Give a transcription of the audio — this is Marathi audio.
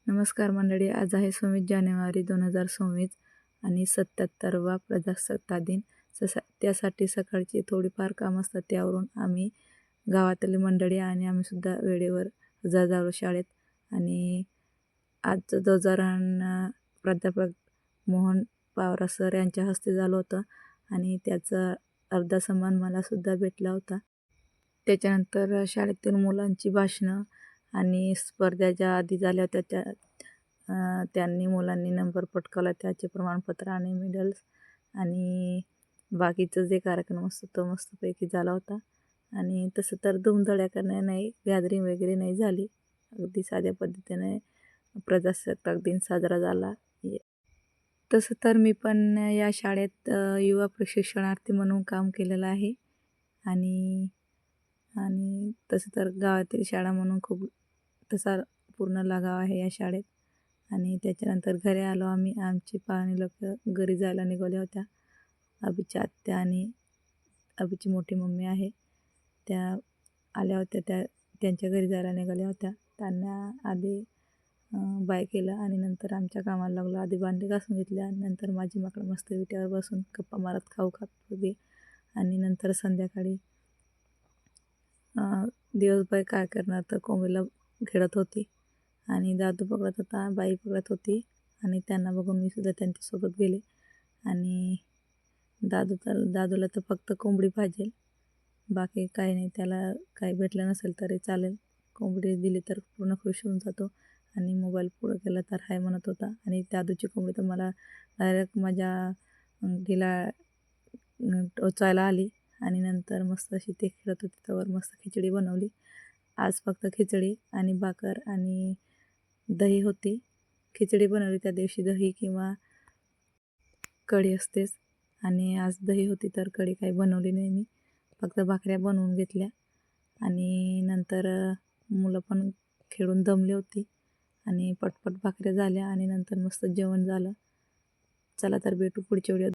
नमस्कार मंडळी, आज आहे 26 जानेवारी 2026 आणि 77वा प्रजासत्ताक दिन. त्यासाठी सकाळची थोडीफार कामं असतात, त्यावरून आम्ही गावातली मंडळी आणि आम्हीसुद्धा वेळेवर हजर झालो शाळेत. आणि आज ध्वजारोहण प्राध्यापक मोहन पावरा सर यांच्या हस्ते झालं होतं आणि त्याचा अर्धा सन्मान मलासुद्धा भेटला होता. त्याच्यानंतर शाळेतील मुलांची भाषणं आणि स्पर्धा ज्या आधी झाल्या होत्या त्यांनी मुलांनी नंबर पटकावला, त्याचे प्रमाणपत्र आणि मेडल्स. आणि बाकीचं जे कार्यक्रम असतो तो मस्तपैकी झाला होता. आणि तसं तर धूमधडाक्याने नाही, गॅदरिंग वगैरे नाही झाली, अगदी साध्या पद्धतीने प्रजासत्ताक दिन साजरा झाला. तसं तर मी पण या शाळेत युवा प्रशिक्षणार्थी म्हणून काम केलेलं आहे. आणि आणि तसं तर गावातील शाळा म्हणून खूप तसा पूर्ण लगाव आहे या शाळेत. आणि त्याच्यानंतर घरी आलो आम्ही. आमची पाहुणे लोक घरी जायला निघाल्या होत्या. अभिच्या आत्या आणि अभिची मोठी मम्मी आहे, त्या आल्या होत्या. त्यांच्या घरी जायला निघाल्या होत्या. त्यांना आधी बाय केलं आणि नंतर आमच्या कामाला लागलो. आधी भांडी घासून घेतली आणि नंतर माझी माकडं मस्त विट्यावर बसून गप्पा मारत खाऊ खात होती. आणि नंतर संध्याकाळी दिवसभर काय करणार तर कोंबडीला खेळत होती. आणि दादू पकडत होता, बाई पकडत होती. आणि त्यांना बघून मी सुद्धा त्यांच्यासोबत गेले. आणि दादूला तर फक्त कोंबडी पाहिजे, बाकी काही नाही. त्याला काही भेटलं नसेल तरी चालेल, कोंबडी दिली तर पूर्ण खुश होऊन जातो. आणि मोबाईल पुढं केला तर हाय म्हणत होता. आणि दादूची कोंबडी तर मला डायरेक्ट माझ्या अंगठीला टोचायला आली. आणि नंतर मस्त अशी ते खेळत होती, त्यावर मस्त खिचडी बनवली. आज फक्त खिचडी आणि भाकर आणि दही होती. खिचडी बनवली त्या दिवशी, दही किंवा कढी असतेच. आणि आज दही होती तर कढी काही बनवली नाही मी, फक्त भाकऱ्या बनवून घेतल्या. आणि नंतर मुलं पण खेळून दमली होती आणि पटपट भाकऱ्या झाल्या आणि नंतर मस्त जेवण झालं. चला तर भेटू पुढच्या व्हिडिओत.